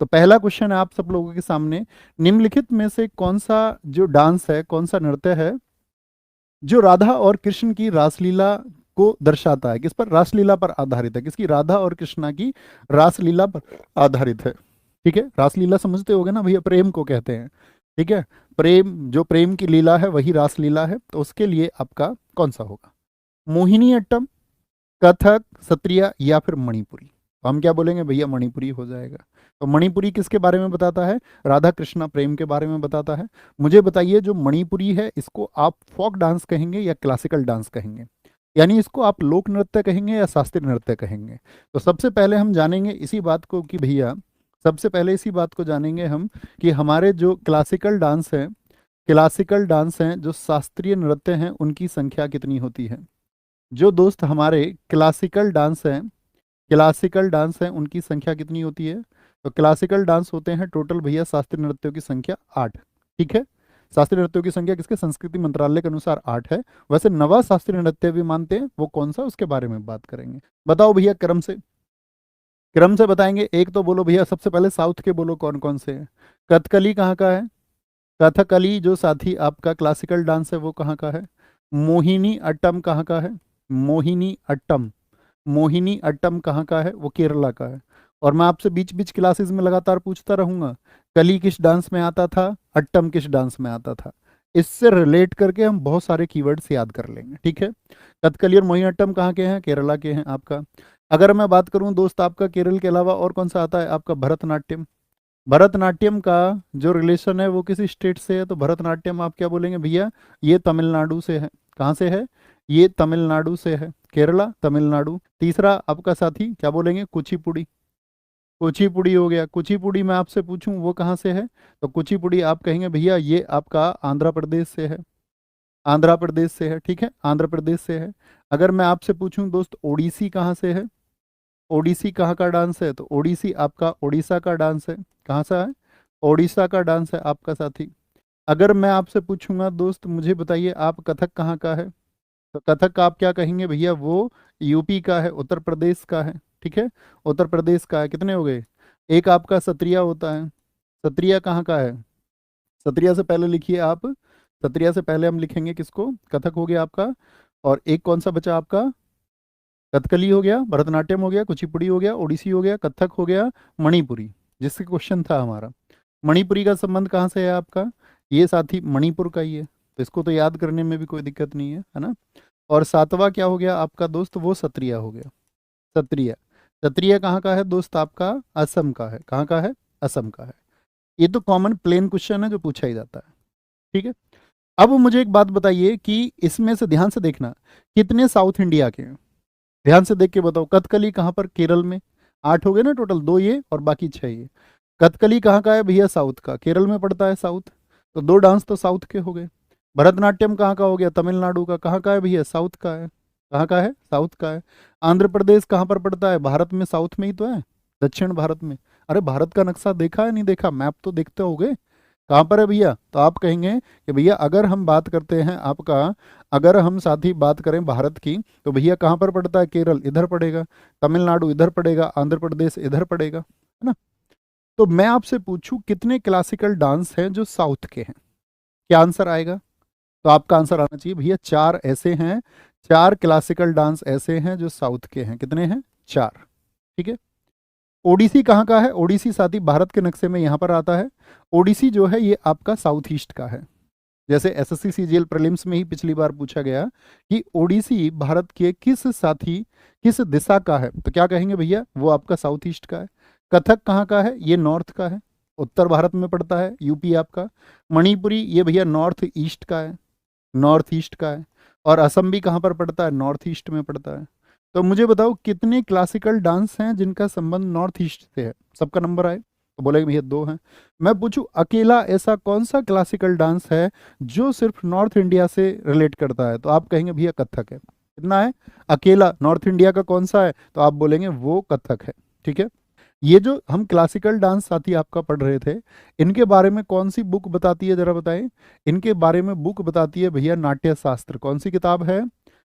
तो पहला क्वेश्चन है आप सब लोगों के सामने, निम्नलिखित में से कौन सा जो डांस है, कौन सा नृत्य है जो राधा और कृष्ण की रासलीला को दर्शाता है? किस पर? रासलीला पर आधारित है। किसकी? राधा और कृष्णा की रासलीला पर आधारित है। ठीक है, रासलीला समझते होगे ना भैया, प्रेम को कहते हैं। ठीक है, प्रेम, जो प्रेम की लीला है वही रासलीला है। तो उसके लिए आपका कौन सा होगा? मोहिनी अट्टम, कथक, सत्रिया या फिर मणिपुरी? तो हम क्या बोलेंगे भैया? मणिपुरी हो जाएगा। तो मणिपुरी किसके बारे में बताता है? राधा कृष्णा प्रेम के बारे में बताता है। मुझे बताइए, जो मणिपुरी है इसको आप फोक डांस कहेंगे या क्लासिकल डांस कहेंगे? यानी इसको आप लोक नृत्य कहेंगे या शास्त्रीय नृत्य कहेंगे? तो सबसे पहले हम जानेंगे इसी बात को कि भैया, सबसे पहले इसी बात को जानेंगे हम कि हमारे जो क्लासिकल डांस है, क्लासिकल डांस हैं, जो शास्त्रीय नृत्य हैं, उनकी संख्या कितनी होती है? जो दोस्त हमारे क्लासिकल डांस हैं, क्लासिकल डांस हैं, उनकी संख्या कितनी होती है? तो क्लासिकल डांस होते हैं टोटल भैया शास्त्रीय नृत्यों की संख्या 8। ठीक है, शास्त्रीय नृत्यों की संख्या किसके? संस्कृति मंत्रालय के अनुसार 8 है। वैसे नवा शास्त्रीय नृत्य भी मानते हैं, वो कौन सा, उसके बारे में बात करेंगे। बताओ भैया, क्रम से, क्रम से बताएंगे। एक तो बोलो भैया, सबसे पहले साउथ के बोलो कौन कौन से हैं। कथकली कहाँ का है? कथकली जो साथी आपका क्लासिकल डांस है वो कहाँ का है? मोहिनी अट्टम कहाँ का है? मोहिनी अट्टम, मोहिनी अट्टम कहाँ का है? वो केरला का है। और मैं आपसे बीच बीच क्लासेस में लगातार पूछता रहूंगा, कली किस डांस में आता था, अट्टम किस डांस में आता था। इससे रिलेट करके हम बहुत सारे कीवर्ड्स याद कर लेंगे। ठीक है, कथकली और मोहिनीअट्टम कहाँ के हैं? केरला के हैं आपका। अगर मैं बात करूं दोस्त, आपका केरल के अलावा और कौन सा आता है? आपका भरतनाट्यम। भरतनाट्यम का जो रिलेशन है वो किसी स्टेट से है? तो भरतनाट्यम आप क्या बोलेंगे भैया? ये तमिलनाडु से है। कहाँ से है? ये तमिलनाडु से है। केरला, तमिलनाडु। तीसरा आपका साथी क्या बोलेंगे? कुचिपुड़ी। कुचिपुड़ी हो गया। कुचिपुड़ी मैं आपसे पूछूं वो कहाँ से है? तो कुचिपुड़ी आप कहेंगे भैया ये आपका आंध्र प्रदेश से है। आंध्र प्रदेश से है। ठीक है, आंध्र प्रदेश से है। अगर मैं आपसे पूछूं दोस्त, ओडिसी कहाँ से है? ओडिसी कहाँ का डांस है? तो ओडिसी आपका उड़ीसा का डांस है। कहाँ सा है? ओडिशा का डांस है आपका साथी। अगर मैं आपसे पूछूंगा दोस्त, मुझे बताइए आप कथक कहाँ का है? तो कथक का आप क्या कहेंगे भैया? वो यूपी का है, उत्तर प्रदेश का है। ठीक है, उत्तर प्रदेश का है। कितने हो गए? एक आपका सत्रिया होता है। सत्रिया कहाँ का है? सत्रिया से पहले लिखिए आप, सत्रिया से पहले हम लिखेंगे किसको? कथक हो गया आपका। और एक कौन सा बचा आपका? कथकली हो गया, भरतनाट्यम हो गया, कुचिपुड़ी हो गया, ओडिसी हो गया, कथक हो गया, मणिपुरी, जिससे क्वेश्चन था हमारा। मणिपुरी का संबंध कहाँ से है आपका? ये साथी मणिपुर का ही है। तो इसको तो याद करने में भी कोई दिक्कत नहीं है ना। और सातवां क्या हो गया आपका दोस्त? वो सत्रिया हो गया। सत्रिया, सत्रिया कहाँ का है दोस्त? आपका असम का है। कहाँ का है? असम का है। ये तो कॉमन प्लेन क्वेश्चन है जो पूछा ही जाता है। ठीक है, अब मुझे एक बात बताइए कि इसमें से ध्यान से देखना, कितने साउथ इंडिया के हैं? ध्यान से देख के बताओ। कथकली कहाँ पर? केरल में। 8 हो गए ना टोटल, 2 ये और बाकी 6 ये। कथकली कहाँ का है भैया? साउथ का, केरल में पड़ता है साउथ। तो 2 डांस तो साउथ के हो गए। भरतनाट्यम कहाँ का हो गया? तमिलनाडु का। कहाँ का है भैया? साउथ का है। कहाँ का है? साउथ का है। आंध्र प्रदेश कहाँ पर पड़ता है? भारत में साउथ में ही तो है, दक्षिण भारत में। अरे भारत का नक्शा देखा है नहीं देखा? मैप तो देखते होगे। कहाँ पर है भैया? तो आप कहेंगे कि भैया अगर हम बात करते हैं आपका, अगर हम साथी बात करें भारत की, तो भैया कहाँ पर पड़ता है? केरल इधर पड़ेगा, तमिलनाडु इधर पड़ेगा, आंध्र प्रदेश इधर पड़ेगा, है ना। तो मैं आपसे पूछूं कितने क्लासिकल डांस हैं जो साउथ के हैं? क्या आंसर आएगा? तो आपका आंसर आना चाहिए भैया 4 ऐसे हैं, 4 क्लासिकल डांस ऐसे हैं जो साउथ के हैं। कितने हैं? 4। ठीक है, ओडिसी कहाँ का है? ओडिसी साथी भारत के नक्शे में यहाँ पर आता है। ओडिसी जो है ये आपका साउथ ईस्ट का है। जैसे एसएससी सीजीएल प्रीलिम्स में ही पिछली बार पूछा गया कि ओडिसी भारत के किस साथी, किस दिशा का है? तो क्या कहेंगे भैया? वो आपका साउथ ईस्ट का है। कथक कहाँ का है? ये नॉर्थ का है, उत्तर भारत में पड़ता है, यूपी आपका। मणिपुरी ये भैया नॉर्थ ईस्ट का है, नॉर्थ ईस्ट का है। और असम भी कहाँ पर पड़ता है? नॉर्थ ईस्ट में पड़ता है। तो मुझे बताओ कितने क्लासिकल डांस हैं जिनका संबंध नॉर्थ ईस्ट से है? सबका नंबर आए तो बोलेंगे भैया 2 हैं। मैं पूछूं अकेला ऐसा कौन सा क्लासिकल डांस है जो सिर्फ नॉर्थ इंडिया से रिलेट करता है? तो आप कहेंगे भैया कथक है। कितना है? अकेला नॉर्थ इंडिया का कौन सा है? तो आप बोलेंगे वो कथक है। ठीक है, ये जो हम क्लासिकल डांस साथी आपका पढ़ रहे थे, इनके बारे में कौन सी बुक बताती है जरा बताएं? इनके बारे में बुक बताती है भैया नाट्य शास्त्र। कौन सी किताब है?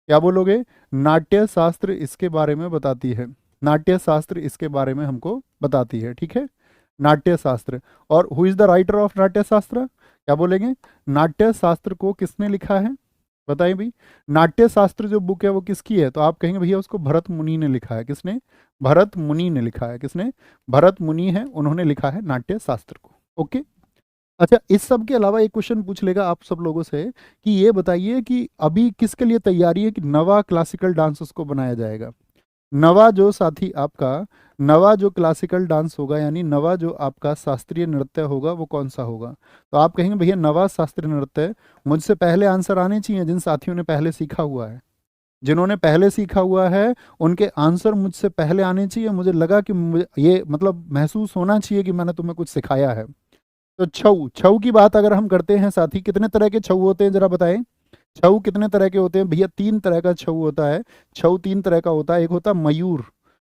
क्या बोलोगे? नाट्य शास्त्र इसके बारे में बताती है। नाट्य शास्त्र इसके बारे में हमको बताती है। ठीक है, नाट्य शास्त्र। और who is the writer of नाट्य शास्त्र, क्या बोलेंगे? नाट्य शास्त्र को किसने लिखा है? बताइए भाई। नाट्य शास्त्र जो बुक है वो किसकी है? तो आप कहेंगे भैया उसको भरत मुनि ने लिखा है। किसने? भरत मुनि ने लिखा है। किसने? भरत मुनि है, उन्होंने लिखा है नाट्य शास्त्र को। ओके। अच्छा, इस सब के अलावा एक क्वेश्चन पूछ लेगा आप सब लोगों से कि ये बताइए कि अभी किसके लिए तैयारी है कि नवा क्लासिकल डांस उसको बनाया जाएगा। नवा जो साथी आपका, नवा जो क्लासिकल डांस होगा, यानी नवा जो आपका शास्त्रीय नृत्य होगा, वो कौन सा होगा? तो आप कहेंगे भैया नवा शास्त्रीय नृत्य, मुझसे पहले आंसर आने चाहिए जिन साथियों ने पहले सीखा हुआ है। जिन्होंने पहले सीखा हुआ है उनके आंसर मुझसे पहले आने चाहिए। मुझे लगा कि ये मतलब महसूस होना चाहिए कि मैंने तुम्हें कुछ सिखाया है। तो छऊ, छऊ की बात अगर हम करते हैं साथी, कितने तरह के छऊ होते हैं जरा बताएं। छऊ कितने तरह के होते हैं भैया? 3 तरह का छऊ होता है। छऊ 3 तरह का होता है। एक होता है मयूर,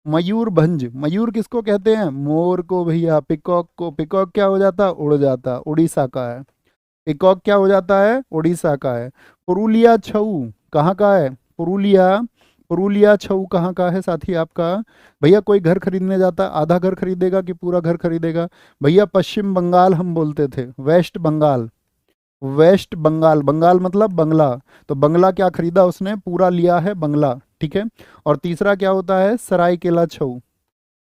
मयूर भंज। मयूर किसको कहते हैं? मोर को भैया। पिकॉक को। पिकॉक क्या हो जाता है? उड़ जाता, उड़ीसा का है। पिकॉक क्या हो जाता है? उड़ीसा का है। पुरुलिया छऊ कहाँ का है? पुरुलिया, पुरुलिया छऊ कहाँ का है साथी आपका? भैया कोई घर खरीदने जाता है, आधा घर खरीदेगा कि पूरा घर खरीदेगा? भैया पश्चिम बंगाल हम बोलते थे, वेस्ट बंगाल। वेस्ट बंगाल, बंगाल मतलब बंगला। तो बंगला क्या खरीदा उसने? पूरा लिया है बंगला। ठीक है। और तीसरा क्या होता है? सरायकेला छऊ।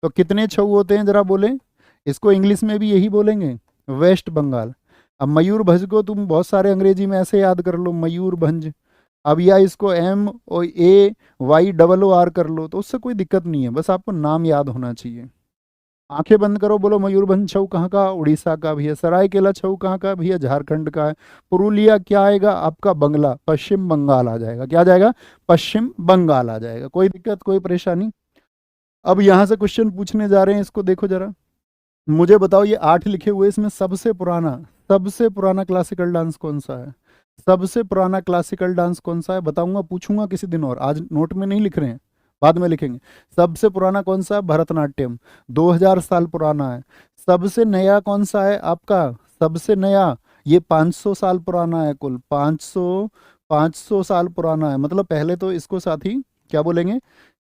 तो कितने छऊ होते हैं जरा बोले? इसको इंग्लिश में भी यही बोलेंगे, वेस्ट बंगाल। अब मयूरभंज को तुम बहुत सारे अंग्रेजी में ऐसे याद कर लो, मयूरभंज। अब या इसको MAYRR कर लो, तो उससे कोई दिक्कत नहीं है, बस आपको नाम याद होना चाहिए। आंखें बंद करो, बोलो मयूरभंज छऊ कहाँ का? उड़ीसा का भैया। सरायकेला छऊ कहाँ का भैया? झारखंड का है। पुरुलिया क्या आएगा आपका? बंगला, पश्चिम बंगाल आ जाएगा। क्या आ जाएगा? पश्चिम बंगाल आ जाएगा। कोई दिक्कत, कोई परेशानी? अब यहां से क्वेश्चन पूछने जा रहे हैं, इसको देखो जरा। मुझे बताओ, ये 8 लिखे हुए इसमें सबसे पुराना क्लासिकल डांस कौन सा है? सबसे पुराना क्लासिकल डांस कौन सा है? बताऊंगा, पूछूंगा किसी दिन और, आज नोट में नहीं लिख रहे हैं, बाद में लिखेंगे। सबसे पुराना कौन सा है? भरतनाट्यम, 2000 साल पुराना है। सबसे नया कौन सा है आपका? सबसे नया ये 500 साल पुराना है, कुल 500 साल पुराना है। मतलब पहले तो इसको साथी क्या बोलेंगे,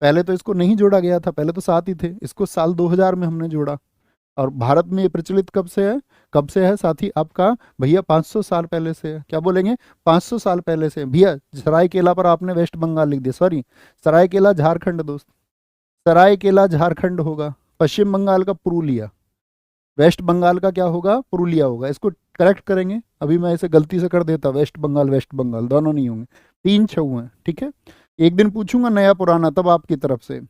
पहले तो इसको नहीं जोड़ा गया था, पहले तो 7 ही थे, इसको साल 2000 में हमने जोड़ा। और भारत में ये प्रचलित कब से है? कब से है साथी आपका? भैया 500 साल पहले से है। क्या बोलेंगे? 500 साल पहले से। भैया सरायकेला पर आपने वेस्ट बंगाल लिख दिया, सॉरी, सरायकेला झारखंड दोस्त, सरायकेला झारखंड होगा। पश्चिम बंगाल का पुरुलिया, वेस्ट बंगाल का क्या होगा? पुरुलिया होगा। इसको करेक्ट करेंगे, अभी मैं इसे गलती से कर देता, वेस्ट बंगाल दोनों नहीं होंगे। 3 छऊ हैं, ठीक है। एक दिन पूछूंगा नया पुराना, तब आपकी तरफ से।